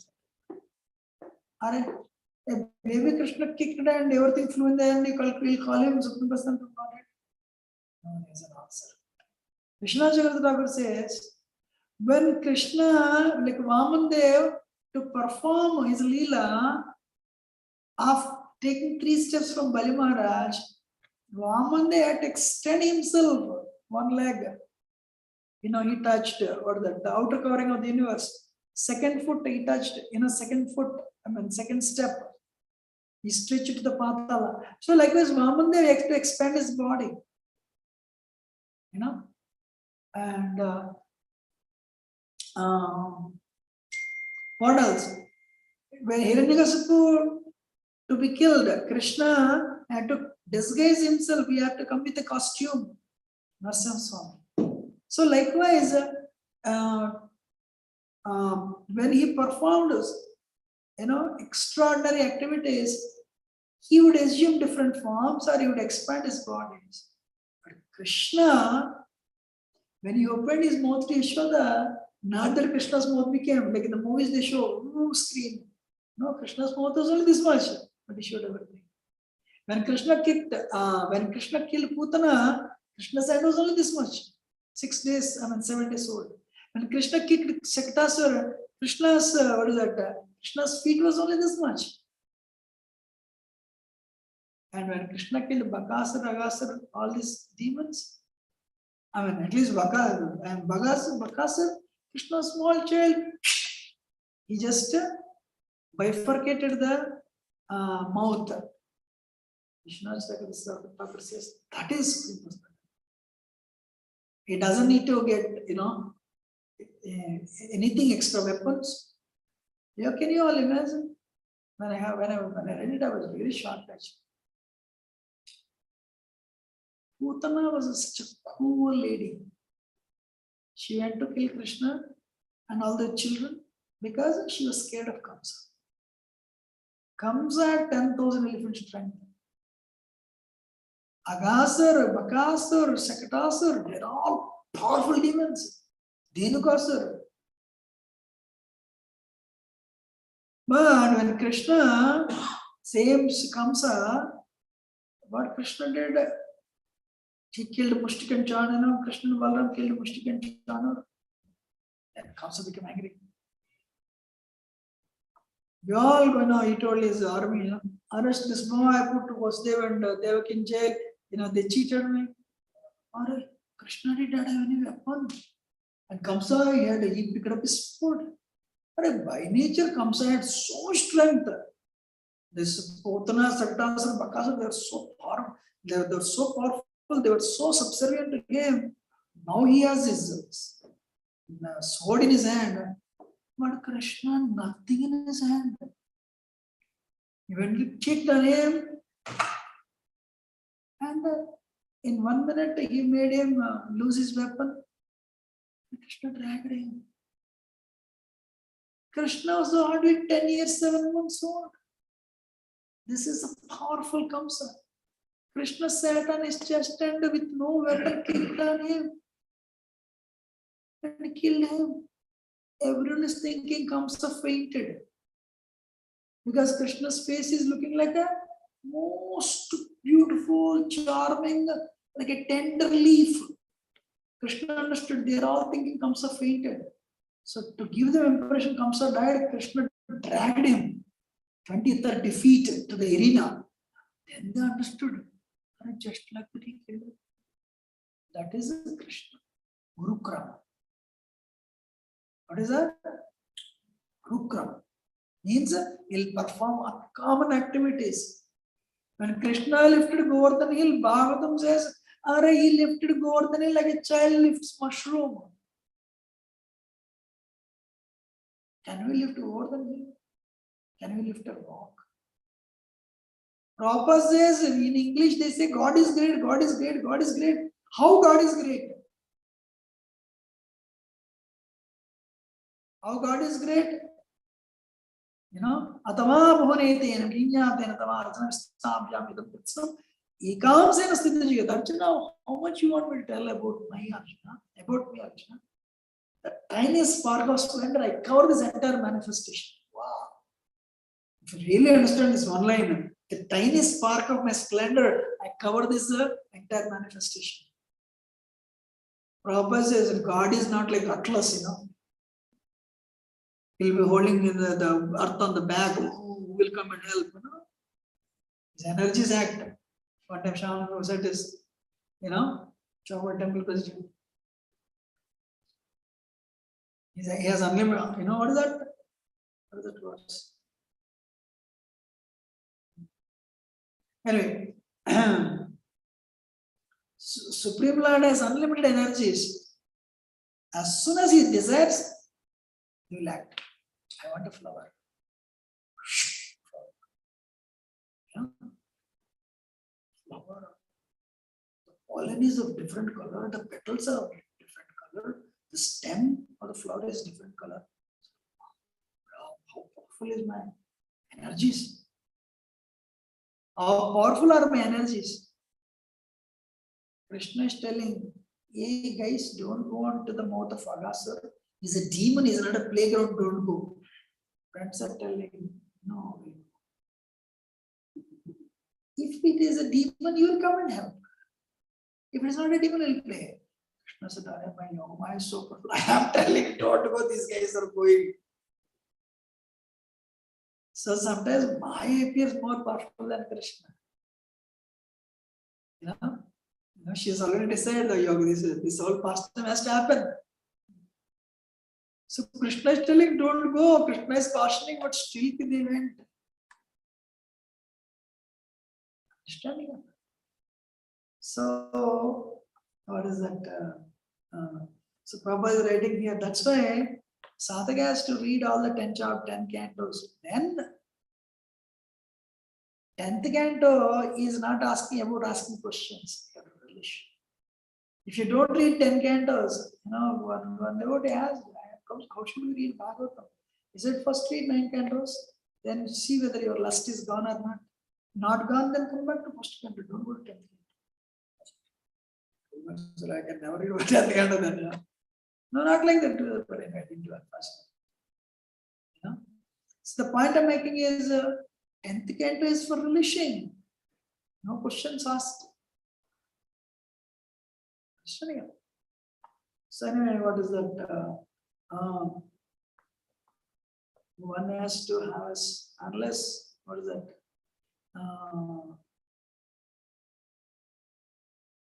A baby Krishna kicked and everything flew in the air, and we'll call him Supreme Person from Godhead. No, there's an answer. Vishnu Chakravarti Thakur says, when Krishna, like Vamandev, to perform his Leela of taking 3 steps from Bali Maharaj, Vamandev had to extend himself 1 leg. He touched the outer covering of the universe. 2nd foot he touched, 2nd foot, second step. He stretched to the Patala. So likewise, Vamandev had to expand his body. And what else? When Hiranyakasipu to be killed, Krishna had to disguise himself. He had to come with a costume. So likewise, when he performed, extraordinary activities, he would assume different forms or he would expand his bodies. But Krishna, when he opened his mouth to Yashoda, not that Krishna's mouth became, like in the movies they show, screen. No, Krishna's mouth was only this much, but he showed everything. When Krishna killed Putana, Krishna's hand was only this much. 7 days old. When Krishna kicked Shakatasura, Krishna's Krishna's feet was only this much. And when Krishna killed Bakasura, Agasura, all these demons, at least Bakasura, Krishna's small child, he just bifurcated the mouth. Vishnu Chakravarti says that is Supreme Personality. He doesn't need to get, anything extra weapons. Can you all imagine? When I read it, I was very shocked actually. Putana was such a cool lady. She went to kill Krishna and all the children because she was scared of Kamsa. Kamsa had 10,000 elephant strength. Agasur, Bakasur, Shakatasur, they're all powerful demons. Dhenukasur. But when Krishna, same Kamsa, what Krishna did, he killed Mushtik and Chanana, Krishna and Balaram killed Mushtik and Chanana. And Kamsa became angry. We all know, he told his army, arrest this boy, I put to Vasudeva and Devaki in jail. They cheated me. Or Krishna did not have any weapon. And Kamsa, he picked up his sword. But by nature, Kamsa had so much strength. This Putana, Shakatasura, and Bakasura, they were so powerful. They were so powerful. They were so subservient to him. Now he has his sword in his hand. But Krishna, nothing in his hand. He went to checked on him, and in 1 minute he made him lose his weapon. Krishna dragged him. Krishna was already 10 years, 7 months old. This is a powerful Kamsa. Krishna sat on his chest and with no weapon kicked on him and killed him. Everyone is thinking Kamsa fainted because Krishna's face is looking like a most beautiful, charming, like a tender leaf. Krishna understood. They are all thinking Kamsa fainted. So to give them impression Kamsa died, Krishna dragged him 20, 30 feet to the arena. Then they understood. Just like that he killed him. That is Krishna. Guru Kram. What is that? Guru Kram. Means he'll perform uncommon activities. When Krishna lifted Govardhan hill, Bhagavatam says, he lifted Govardhan hill like a child lifts mushroom. Can we lift Govardhan hill? Can we lift a rock? Prabhupada says, in English they say, God is great, God is great, God is great. How God is great? How God is great? You know, Atama Bhuvanetena, Vinyatena, Tamarasana, Stabhyam, Idam Pritsam, Ekam Sena Sthitajiga. Arjuna, how much you want me to tell about my Arjuna? About me, Arjuna? The tiniest spark of splendor, I cover this entire manifestation. Wow. If you really understand this one line, the tiniest spark of my splendor, I cover this entire manifestation. Prabhupada says God is not like Atlas, you know. He'll be holding the earth on the back, who will come and help, you know. His energies act. One time Shama said this, you know, Chowma temple president. He has unlimited, you know, what is that? What is that verse? Anyway, Supreme Lord has unlimited energies. As soon as he desires, he will act. I want a flower. Yeah. Flower. The pollen is of different color. The petals are of different color. The stem of the flower is different color. How powerful is my energies? How powerful are my energies? Krishna is telling, hey guys, don't go on to the mouth of Agasur. He's a demon, he's not a playground, don't go. Friends are telling, no. If it is a demon, you will come and help. If it is not a demon, he will play. Krishna said, I am so powerful. I am telling, don't go, these guys are going. So sometimes Maya appears more powerful than Krishna. You know, she has already decided the yoga, this whole pastime has to happen. So Krishna is telling, don't go. Krishna is cautioning, but still they went. Understanding? So, what is that? So Prabhupada is writing here. That's why sadhaka has to read all the 10 cantos. Then 10th canto is not asking asking questions. If you don't read 10 cantos, you know, one devotee asks, how should we read Bhagavatam? Is it first read 9 cantos? Then see whether your lust is gone or not. Not gone, then come back to first canto. Don't go to 10th canto. So I can never read 10th canto then. You know? No, not like that. But I didn't do it first. You know? So the point I'm making is 10th canto is for relishing. No questions asked. So anyway, what is that? One has to have, unless, what is that?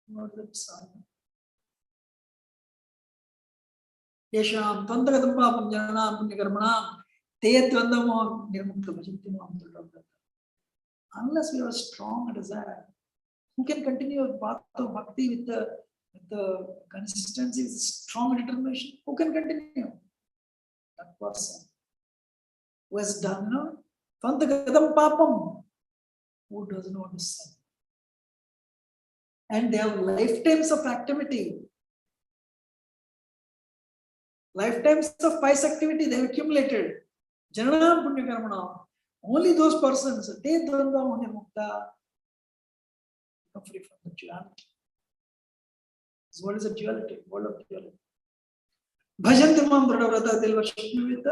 What is that song? Yesham Tantagatam Papam Jananam Punyakarmanam Te Dvandamo Nirmukta Bhajantinam. Unless we have a strong desire, who can continue with bhakti with the consistency, with strong determination? Who can continue? That person who has done, Tvantagadam papam, who doesn't want to sin. And they have lifetimes of activity. Lifetimes of pious activity they have accumulated. Jananam punya karmana. Only those persons, they dvandva muni mukta, come free from the duality. This world is a duality, world of duality. Bhajanti mam pradavrata, they worship me with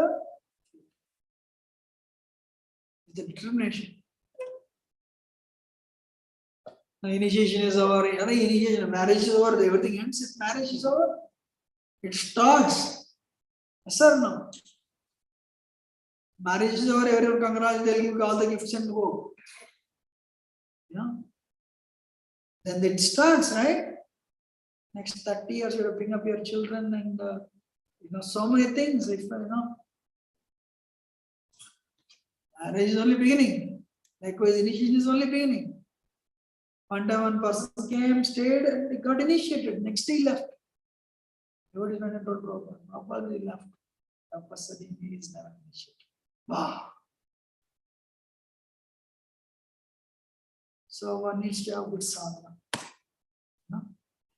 the determination. Now, initiation is over, initiation, marriage is over, everything ends. If marriage is over, it starts. Yes or no? Marriage is over, everyone congratulates, they'll give all the gifts and go. Then it starts, right? Next 30 years, you have to bring up your children and so many things. If marriage is only beginning. Likewise, initiation is only beginning. One time one person came, stayed, and got initiated. Next day he left. Everybody went and told Prabhupada. Prabhupada, he left. That person is never initiated. Wow. So one needs to have good sadhana.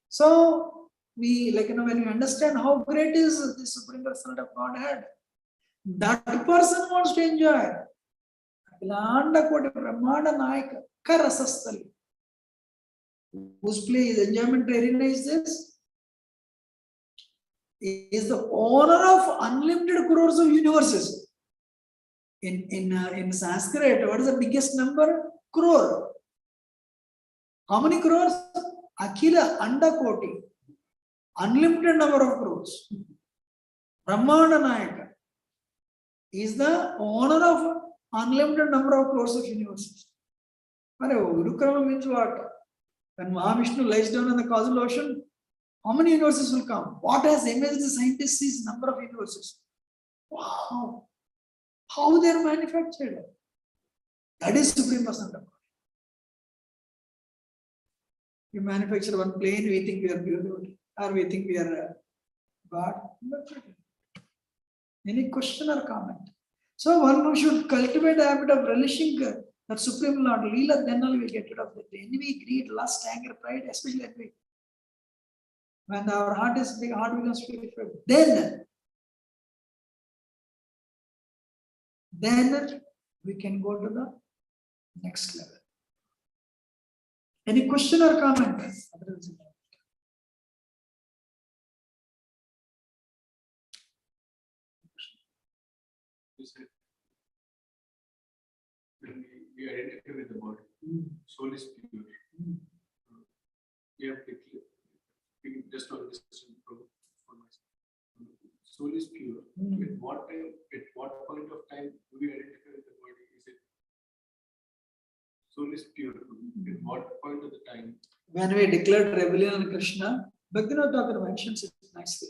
So we, when we understand how great is the Supreme Personality of Godhead, that person wants to enjoy. Akhilanda Koti Brahmanda Nayaka Karasastali. Whose play is enjoyment to arena is this? He is the owner of unlimited crores of universes. In Sanskrit, what is the biggest number? Crore. How many crores? Akhila Andakoti. Unlimited number of crores. Brahmanda Nayaka is the owner of unlimited number of crores of universes. Urukrama means what? When Mahavishnu lies down in the causal ocean, how many universes will come? What has amazed the scientists is number of universes. Wow! How they are manufactured. That is Supreme Personality. We manufacture one plane, we think we are beautiful, or we think we are God. Any question or comment? So one should cultivate the habit of relishing that Supreme Lord, Leela, then only we get rid of the envy, greed, lust, anger, pride, especially envy. When our heart is big, heart becomes purified. Then we can go to the next level. Any question or comment? When we identify with the body, soul is pure. We have just on this for myself. Soul is pure. At what time, at what point of time do we identify with the body? Is it soul is pure? At what point of the time? When we declared rebellion on Krishna, Bhaktivinoda Thakur mentions it nicely.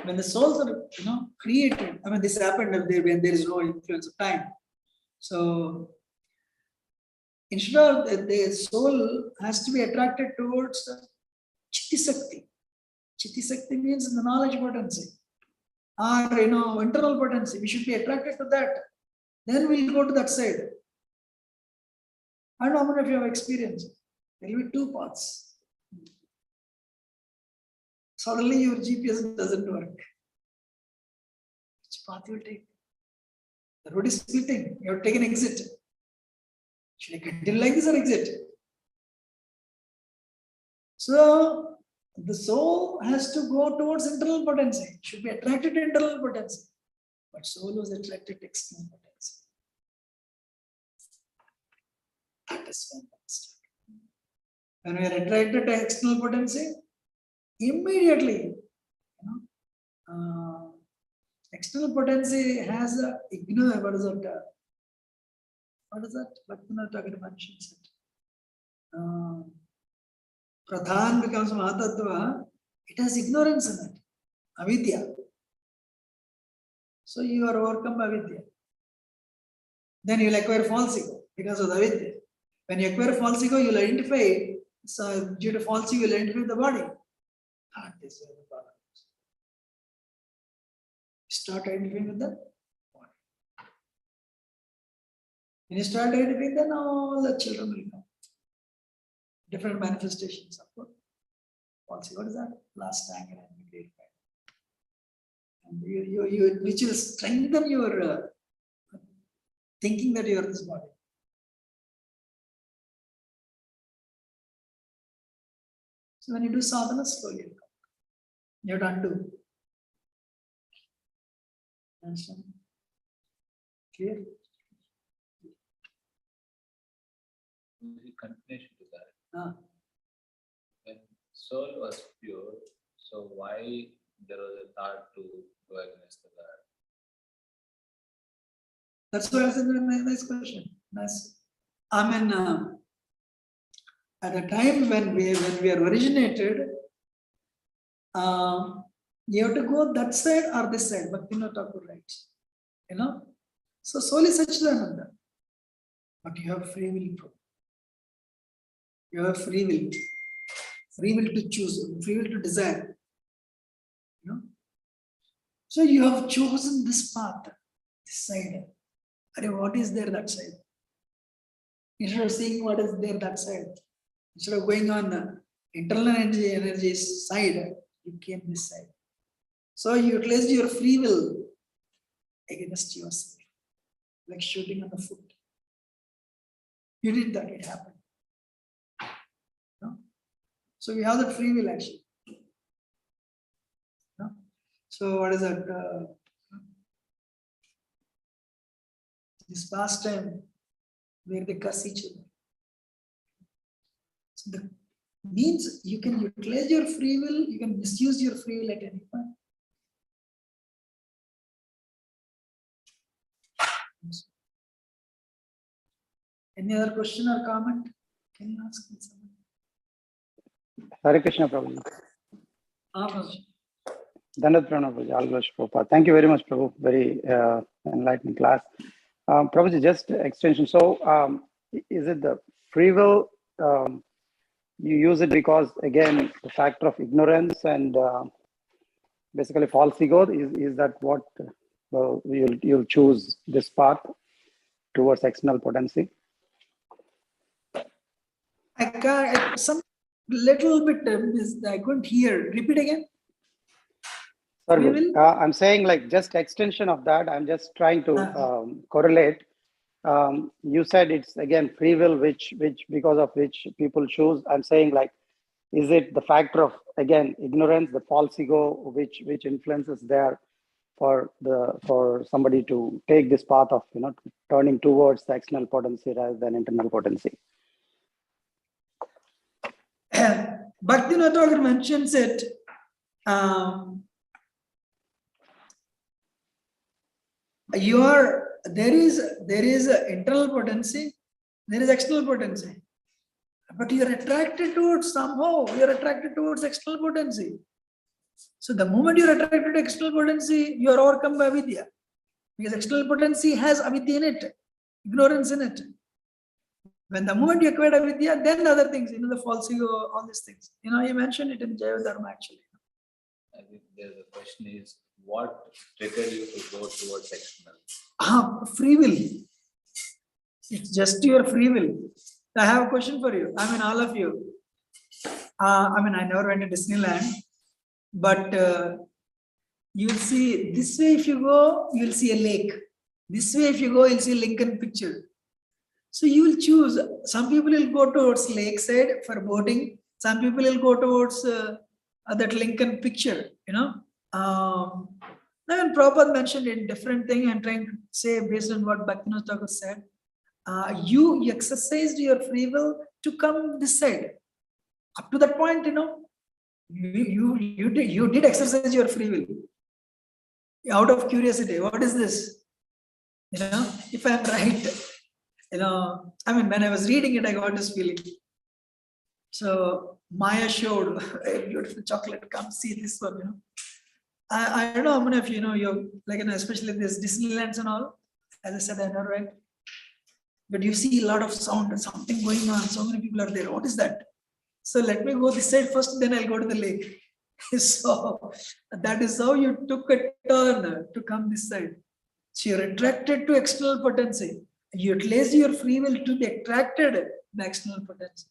When the souls are created, this happened when there is no influence of time. So instead of the soul has to be attracted towards Chitti Sakti. Chitti Sakti means the knowledge potency. Or internal potency. We should be attracted to that. Then we'll go to that side. I don't know how many of you have experienced. There will be two paths. Suddenly your GPS doesn't work. Which path you will take? The road is splitting. You have to take an exit. Should I continue like this or exit? So the soul has to go towards internal potency. It should be attracted to internal potency. But soul was attracted to external potency. That is when that starts. When we are attracted to external potency, immediately, external potency has a ignorance. What is that? Bhaktivinoda Thakur mentions it. Pradhan becomes Mahatattva. It has ignorance in it. Avidya. So you are overcome by avidya. Then you will acquire false ego because of the avidya. When you acquire false ego, you will identify. So due to false ego, you will identify the body. That is where the problem is. Start identifying with the body. When you start identifying, then all the children will come. Different manifestations of what? What is that? Last anger and great pride. And which will strengthen your thinking that you are this body. So when you do sadhana, slowly it'll come. You have to undo. Understand? Clear? The continuation to that. Ah. When soul was pure, so why there was a thought to go against the God? That's why I said, nice question. Nice. I mean, at a time when we are originated, you have to go that side or this side, Bhaktivinoda Thakur writes. You know? So soul is Satchidananda. But you have free will. You have free will. Free will to choose, free will to desire. You know? So you have chosen this path, this side. What is there that side? Instead of seeing what is there that side, instead of going on the internal energy side, you came this side. So you utilized your free will against yourself, like shooting on the foot. You did that, it happened. No? So we have that free will actually. No? So what is that? This past time where they curse each other. So the means you can utilize your free will, you can misuse your free will at any point. Any other question or comment? Can you ask me something? Hare Krishna, Prabhu. Prabhu. Dandavat Pranam, Prabhuji. All glory to Prabhupada. Thank you very much, Prabhu. Very enlightening class. Prabhuji, just extension. So, is it the free will? You use it because, again, the factor of ignorance and basically false ego. Is that what you'll choose this path towards external potency? I can't, some little bit, I couldn't hear. Repeat again. Sorry, I'm saying like just extension of that. I'm just trying to correlate. You said it's again free will, which because of which people choose. I'm saying like, is it the factor of again ignorance, the false ego, which influences there for somebody to take this path of turning towards the external potency rather than internal potency? Bhaktivinoda Thakur mentions it. There is internal potency, there is external potency, but you are attracted towards somehow. You are attracted towards external potency. So the moment you are attracted to external potency, you are overcome by avidya, because external potency has avidya in it, ignorance in it. When the moment you acquired avidya, then the other things, the false ego, all these things. You mentioned it in Jaya Dharma actually. I think the question is, what triggered you to go towards external? Free will. It's just your free will. I have a question for you. I mean, all of you. I never went to Disneyland, but you will see this way if you go, you will see a lake. This way if you go, you'll see Lincoln picture. So you will choose. Some people will go towards lakeside for boating. Some people will go towards that Lincoln picture. When Prabhupada mentioned in different thing, I'm trying to say based on what Bhaktivinoda Thakur said, you exercised your free will to come this side. Up to that point, you did exercise your free will out of curiosity. What is this? If I'm right, when I was reading it, I got this feeling. So Maya showed a beautiful chocolate. Come see this one. I don't know how many of you you're like, especially this Disneylands and all. As I said, I know, right? But you see a lot of sound, something going on. So many people are there. What is that? So let me go this side first, then I'll go to the lake. So that is how you took a turn to come this side. So you're attracted to external potency. You utilize your free will to be attracted to the external potency.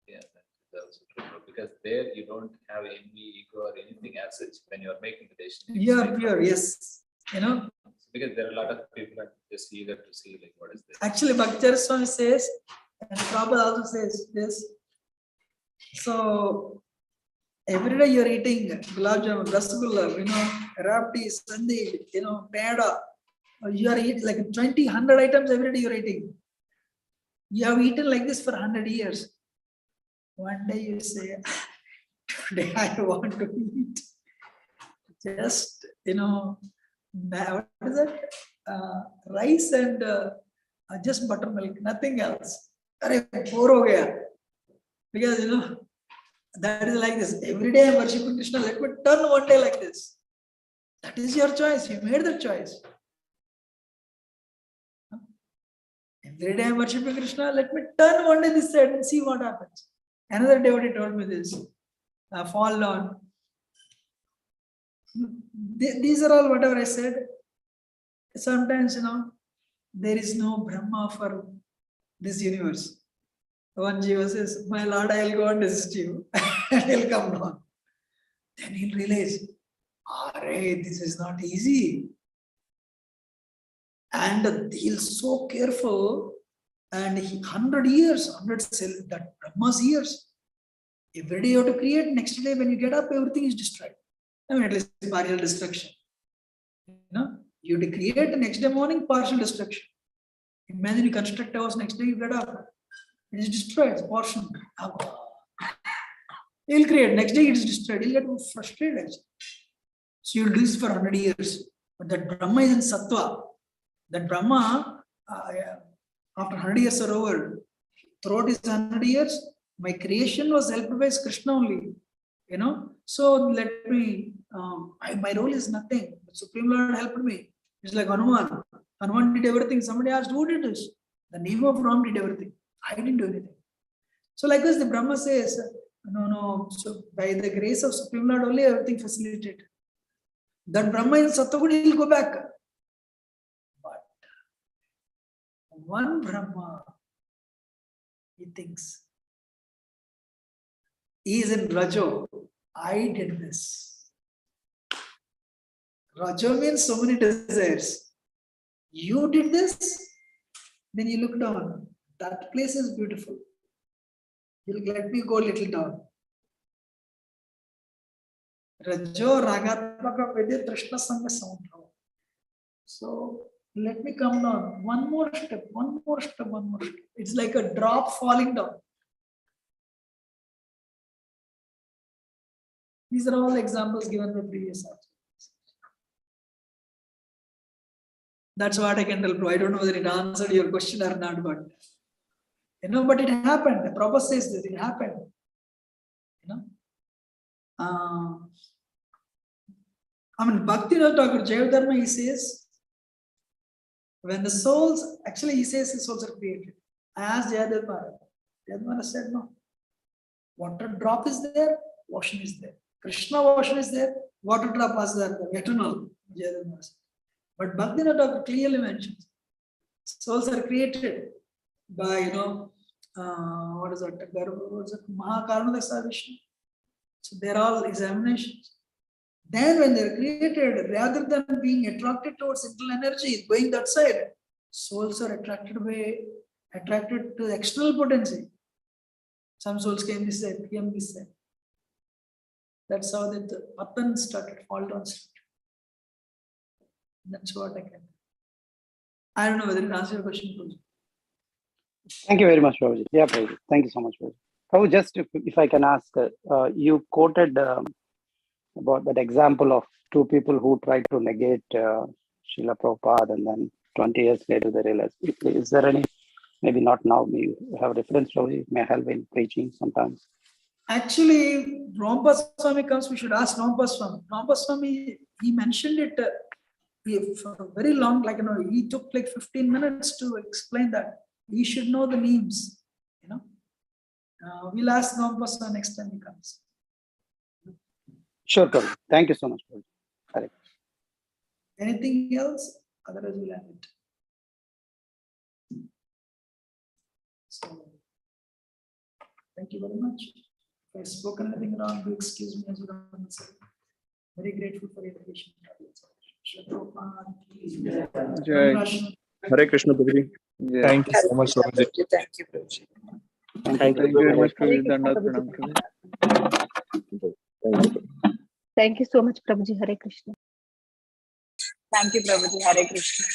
Yeah, that's also true. Because there you don't have envy, ego, or anything as such when you're making the decision. You are pure, yes. You know, Because there are a lot of people are just eager to see like what is this. actually, Bhakti Swami says, and Prabhupada also says this. So every day you're eating gulab jamun, rasgulla, rabdi, sandi, peda. You are eating like 20, 100 items every day you're eating. You have eaten like this for 100 years. One day you say, today I want to eat just, what is it? Rice and just buttermilk, nothing else. Arey, bore ho gaya. Because, that is like this. Every day I'm worshiping Krishna. Let me turn one day like this. That is your choice. You made the choice. Every day I'm worshiping Krishna. Let me turn one day this side and see what happens. Another devotee told me this. Fall down. These are all whatever I said. Sometimes, there is no Brahma for this universe. One Jiva says, my Lord, I'll go and resist you. And he'll come down. Then he'll realize, this is not easy. And he's so careful. And 100 years, that Brahma's years. Every day you have to create. Next day when you get up, everything is destroyed. At least partial destruction. You have to create the next day morning, partial destruction. Imagine you construct a house, next day you get up. It is destroyed, it's portion. You'll create, next day it is destroyed. You'll get frustrated. So you'll do this for 100 years. But that Brahma is in Sattva. That Brahma, after 100 years are over, throughout these 100 years, my creation was helped by Krishna only. So let me, my role is nothing. The Supreme Lord helped me. It's like Hanuman. Hanuman did everything. Somebody asked, who did this? The name of Ram did everything. I didn't do anything. So likewise, the Brahma says, no. So by the grace of Supreme Lord only, everything facilitated. That Brahma in Sattva, he'll go back. But one Brahma, he thinks, he is in Rajo. I did this. Rajo means so many desires. You did this, then you look down. That place is beautiful. You'll let me go a little down. Rajo Ragatmaka Vedya Trishna Sangha Samudra. So let me come down. One more step. It's like a drop falling down. These are all examples given by previous articles. That's what I can tell you. I don't know whether it answered your question or not, but but it happened. The Prabhupada says this, it happened. Bhaktivinoda Thakur, Jayadharma, he says, when the souls, actually he says the souls are created. I asked Jayadharma. Jayadharma said, no. Water drop is there, ocean is there. Krishna ocean is there, water drop was there, eternal. Jayadharma said. But Bhaktivinoda Thakur clearly mentions, souls are created by, what is that? Mahakarunadasa Vishnu. So they're all examinations. Then when they're created, rather than being attracted towards internal energy, going that side, souls are attracted to the external potency. Some souls came this side, came this side. That's how the Patan started, fall down started. That's what I can. I don't know whether it answers your question. Thank you very much, Prabhuji. Yeah, Prabhuji. Thank you so much, Prabhuji. Prabhuji, just if I can ask, you quoted about that example of two people who tried to negate Srila Prabhupada and then 20 years later they realized. Is there any, maybe not now, maybe you have reference, Prabhuji, may help in preaching sometimes? Actually, Rampa Swami comes, we should ask Rampa Swami. Rampa Swami, he mentioned it for very long, he took like 15 minutes to explain that. He should know the names, We'll ask Rampa Swami next time he comes. Sure, Prabhu. Thank you so much, Prabhu. Hare Krishna. Anything else? Otherwise, we'll end it. So, thank you very much. If I've spoken anything wrong, do excuse me as well. Very grateful for your patience. Jai. Hare Krishna, Prabhuji. Thank you so much, Prabhuji. Thank you, Prabhuji. Thank you very much, Prabhuji. Dandavat pranam, Prabhuji. Thank you so much, Prabhuji. Hare Krishna. Thank you, Prabhuji. Hare Krishna.